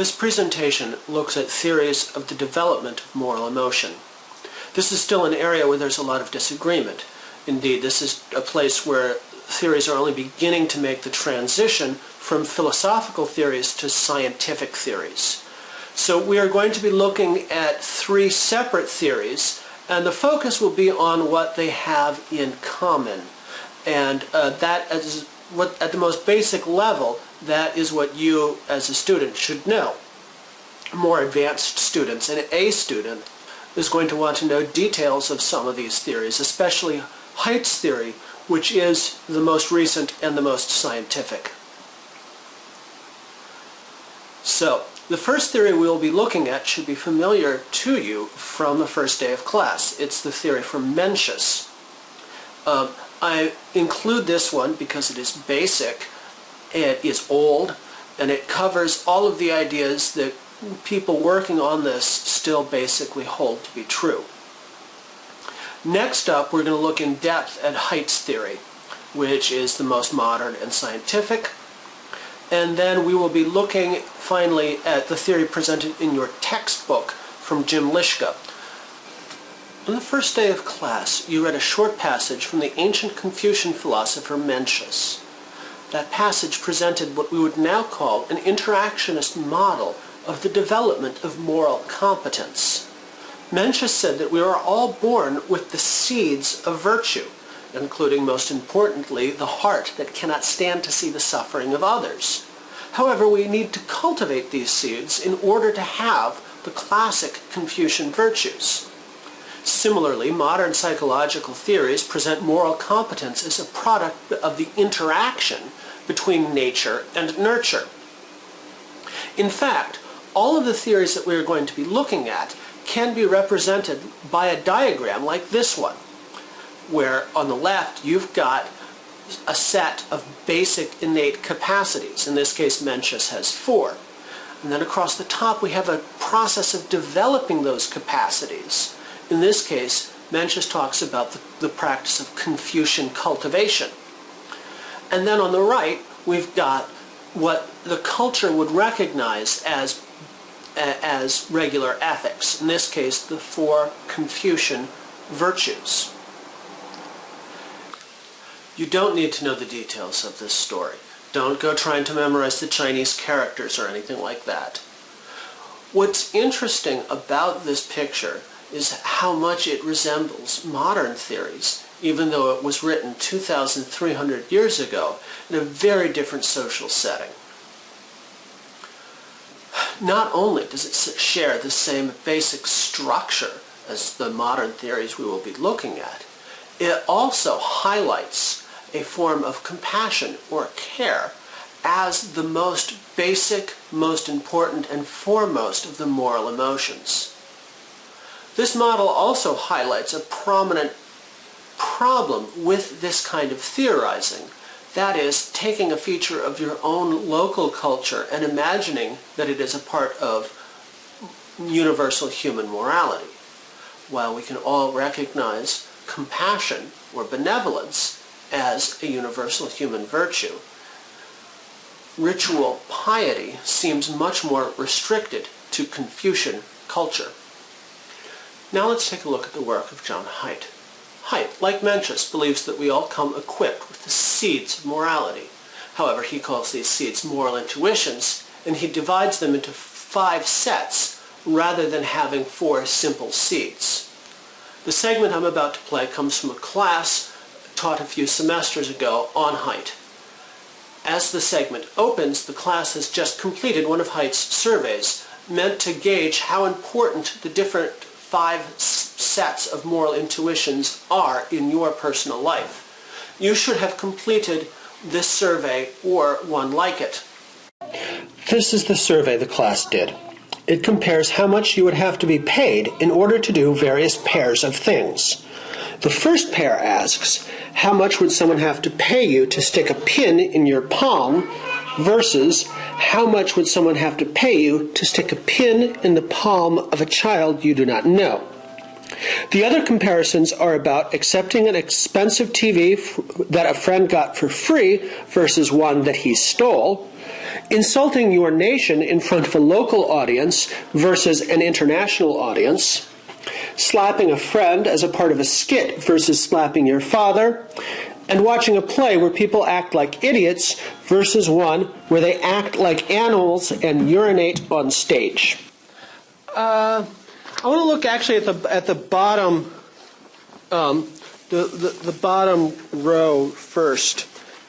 This presentation looks at theories of the development of moral emotion. This is still an area where there's a lot of disagreement. Indeed, this is a place where theories are only beginning to make the transition from philosophical theories to scientific theories. So we are going to be looking at three separate theories, and the focus will be on what they have in common. And that is what, at the most basic level, that is what you as a student should know. More advanced students and a student is going to want to know details of some of these theories, especially Height's theory, which is the most recent and the most scientific. So, the first theory we will be looking at should be familiar to you from the first day of class. It's the theory from Mencius. I include this one because it is basic, it is old, and it covers all of the ideas that people working on this still basically hold to be true. Next up, we're going to look in depth at Height's theory, which is the most modern and scientific. And then we will be looking finally at the theory presented in your textbook from Jim Lischka. On the first day of class, you read a short passage from the ancient Confucian philosopher Mencius. That passage presented what we would now call an interactionist model of the development of moral competence. Mencius said that we are all born with the seeds of virtue, including, most importantly, the heart that cannot stand to see the suffering of others. However, we need to cultivate these seeds in order to have the classic Confucian virtues. Similarly, modern psychological theories present moral competence as a product of the interaction between nature and nurture. In fact, all of the theories that we are going to be looking at can be represented by a diagram like this one, where on the left you've got a set of basic innate capacities. In this case, Mencius has 4. And then across the top we have a process of developing those capacities. In this case, Mencius talks about the practice of Confucian cultivation. And then on the right, we've got what the culture would recognize as regular ethics. In this case, the 4 Confucian virtues. You don't need to know the details of this story. Don't go trying to memorize the Chinese characters or anything like that. What's interesting about this picture is how much it resembles modern theories, even though it was written 2,300 years ago in a very different social setting. Not only does it share the same basic structure as the modern theories we will be looking at, it also highlights a form of compassion or care as the most basic, most important, and foremost of the moral emotions. This model also highlights a prominent problem with this kind of theorizing. That is, taking a feature of your own local culture and imagining that it is a part of universal human morality. While we can all recognize compassion or benevolence as a universal human virtue, ritual piety seems much more restricted to Confucian culture. Now let's take a look at the work of John Haidt. Haidt, like Mencius, believes that we all come equipped with the seeds of morality. However, he calls these seeds moral intuitions, and he divides them into 5 sets rather than having 4 simple seeds. The segment I'm about to play comes from a class taught a few semesters ago on Haidt. As the segment opens, the class has just completed one of Haidt's surveys meant to gauge how important the different 5 sets of moral intuitions are in your personal life. You should have completed this survey or one like it. This is the survey the class did. It compares how much you would have to be paid in order to do various pairs of things. The first pair asks, how much would someone have to pay you to stick a pin in your palm versus how much would someone have to pay you to stick a pin in the palm of a child you do not know. The other comparisons are about accepting an expensive TV that a friend got for free versus one that he stole, insulting your nation in front of a local audience versus an international audience, slapping a friend as a part of a skit versus slapping your father, and watching a play where people act like idiots versus one where they act like animals and urinate on stage. I want to look actually at the bottom, the bottom row first.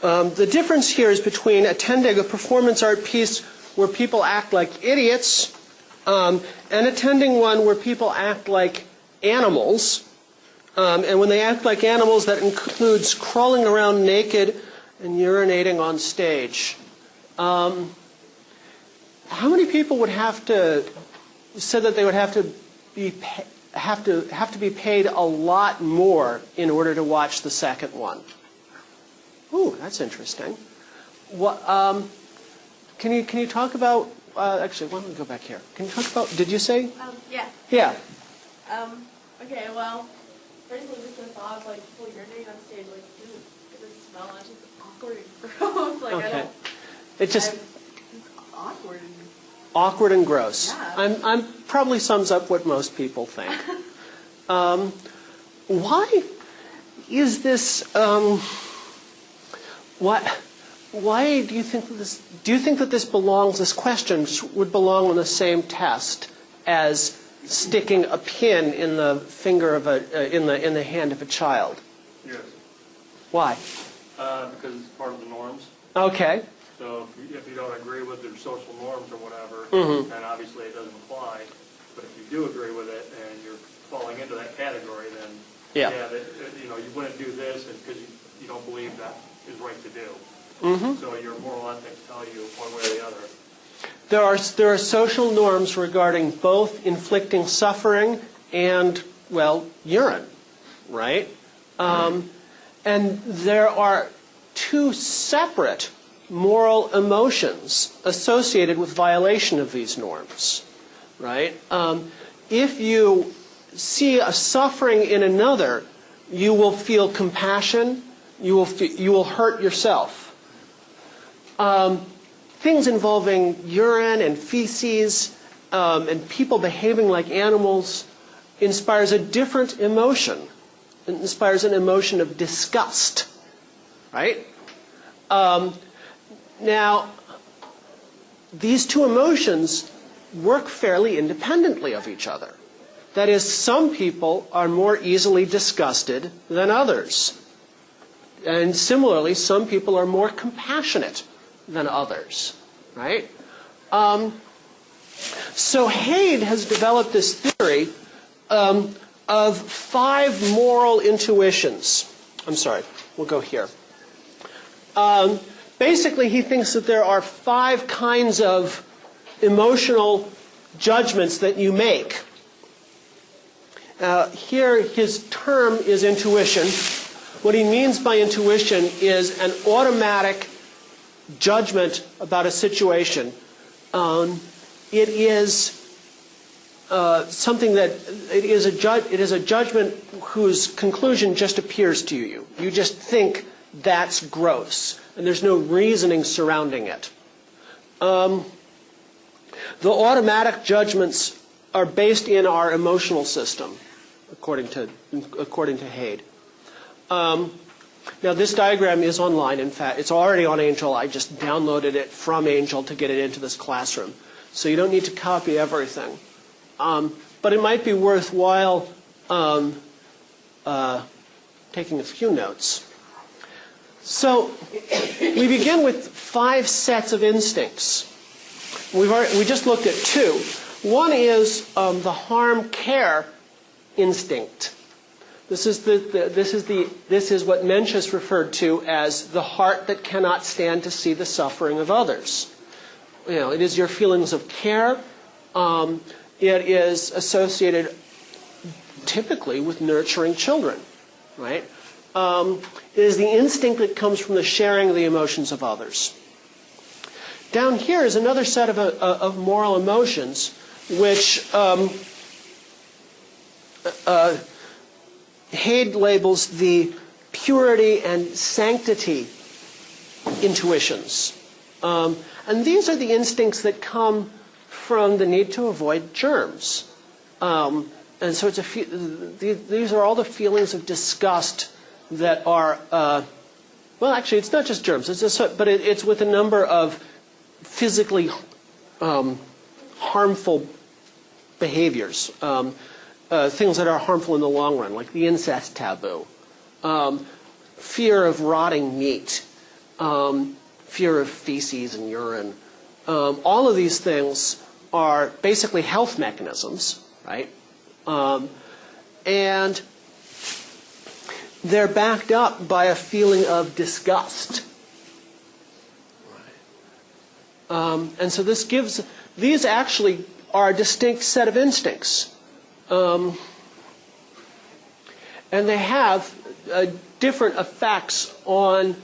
The difference here is between attending a performance art piece where people act like idiots and attending one where people act like animals. And when they act like animals, that includes crawling around naked and urinating on stage. How many people would have to said that they would have to be paid a lot more in order to watch the second one? Ooh, that's interesting. What, can you talk about? Actually, why don't we go back here? Can you talk about? Did you say? Yeah. Yeah. Okay. Well, firstly, just the thought of like people urinating on stage, like, dude, it doesn't smell much. It's awkward and gross. Like, Okay. I don't. It just It's awkward. awkward and gross. Yeah. I'm probably sums up what most people think. Why is this? Why do you think that this? Do you think that this belongs? This question would belong on the same test as sticking a pin in the finger of in the hand of a child? Yes. Why? Because it's part of the norms. Okay. So if you don't agree with their social norms or whatever, then obviously it doesn't apply. But if you do agree with it and you're falling into that category, then you wouldn't do this because you don't believe that is right to do. So your moral ethics tell you one way or the other. There are social norms regarding both inflicting suffering and, well, urine, right? And there are two separate moral emotions associated with violation of these norms, right? If you see a suffering in another, you will feel compassion. You will hurt yourself. Things involving urine and feces and people behaving like animals inspires a different emotion. It inspires an emotion of disgust, right? Now, these two emotions work fairly independently of each other. That is, some people are more easily disgusted than others. And similarly, some people are more compassionate than others, right? So Haid has developed this theory of 5 moral intuitions. I'm sorry, we'll go here. Basically, he thinks that there are 5 kinds of emotional judgments that you make. Here, his term is intuition. What he means by intuition is an automatic judgment about a situation. It is something that it is a judgment whose conclusion just appears to you. You just think that's gross, and there's no reasoning surrounding it. The automatic judgments are based in our emotional system, according to Haid. Now, this diagram is online. In fact, it's already on Angel. I just downloaded it from Angel to get it into this classroom. So you don't need to copy everything. But it might be worthwhile taking a few notes. So we begin with 5 sets of instincts. We just looked at 2. One is the harm-care instinct. This is what Mencius referred to as the heart that cannot stand to see the suffering of others. You know, it is your feelings of care. It is associated typically with nurturing children, right? It is the instinct that comes from the sharing of the emotions of others. Down here is another set of moral emotions, which Haid labels the purity and sanctity intuitions. And these are the instincts that come from the need to avoid germs. And so these are all the feelings of disgust that are, well, actually, it's not just germs, but it's with a number of physically harmful behaviors, things that are harmful in the long run, like the incest taboo, fear of rotting meat, fear of feces and urine. All of these things are basically health mechanisms, right? And they're backed up by a feeling of disgust. And so these actually are a distinct set of instincts. And they have different effects on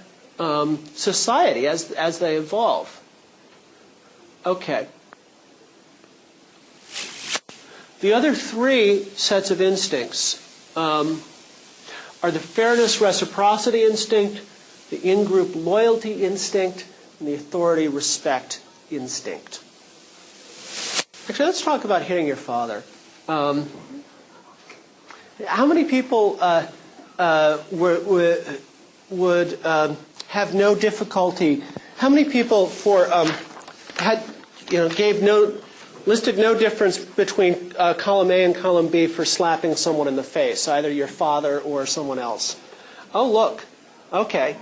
society as they evolve. Okay. The other three sets of instincts are the fairness reciprocity instinct, the in-group loyalty instinct, and the authority respect instinct. Actually, let's talk about hitting your father. How many people would have no difficulty? How many people listed no difference between column A and column B for slapping someone in the face, either your father or someone else? Oh, look. Okay.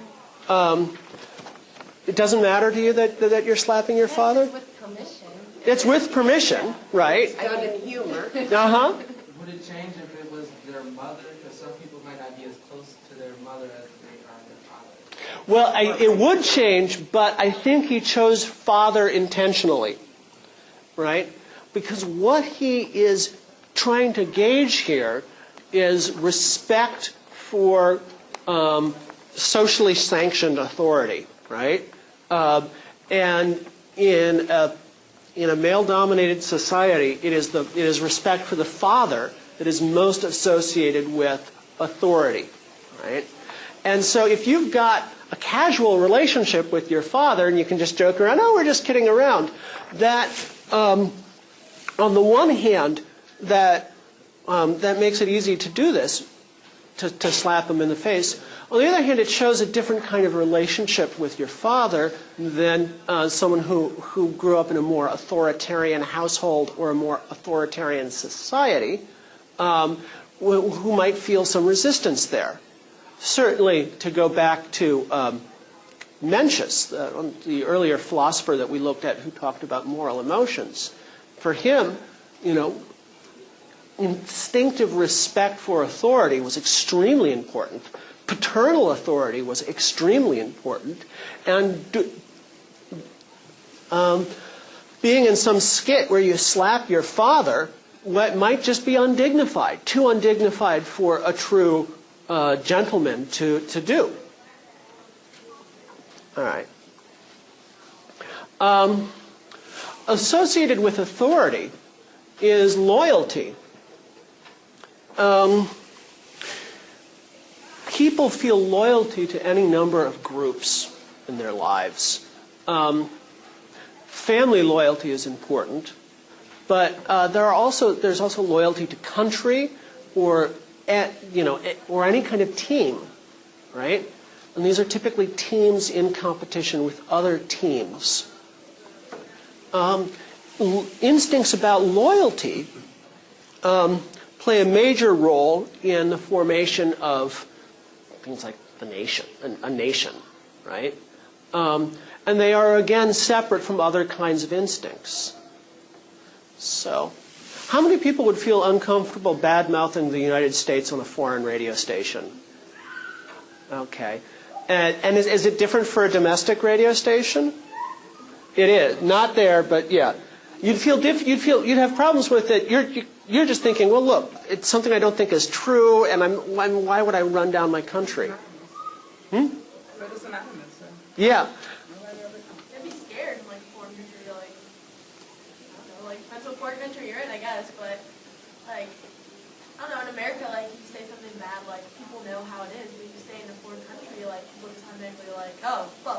It doesn't matter to you that you're slapping your father? It's with permission. It's with permission, right? Done in humor. Uh-huh. Would it change if it was their mother? Because some people might not be as close to their mother as they are their father. Well, it would change, but I think he chose father intentionally, right? Because what he is trying to gauge here is respect for socially sanctioned authority, right? And in a male-dominated society, it is respect for the father that is most associated with authority, right? And so if you've got a casual relationship with your father and you can just joke around, oh, we're just kidding around, that on the one hand, that makes it easy to do this, to slap him in the face. On the other hand, it shows a different kind of relationship with your father than someone who grew up in a more authoritarian household or a more authoritarian society, who might feel some resistance there. Certainly, to go back to Mencius, the earlier philosopher that we looked at who talked about moral emotions, for him, instinctive respect for authority was extremely important. Paternal authority was extremely important. And being in some skit where you slap your father might just be undignified, too undignified for a true gentleman to do. All right. Associated with authority is loyalty. People feel loyalty to any number of groups in their lives. Family loyalty is important, but there's also loyalty to country or any kind of team, right? And these are typically teams in competition with other teams. Instincts about loyalty play a major role in the formation of things like a nation, right? And they are, again, separate from other kinds of instincts. So, how many people would feel uncomfortable bad-mouthing the United States on a foreign radio station? Okay. And is it different for a domestic radio station? It is. Not there, but yeah. You'd have problems with it. You're just thinking, well, look, it's something I don't think is true, and why would I run down my country? Yeah. I'd be scared in like foreign country, like, I don't know, like, depends what foreign country you're in, I guess, but, like, I don't know, in America, like, if you say something bad, like, people know how it is. But if you say in a foreign country, like, people just automatically like, oh, well,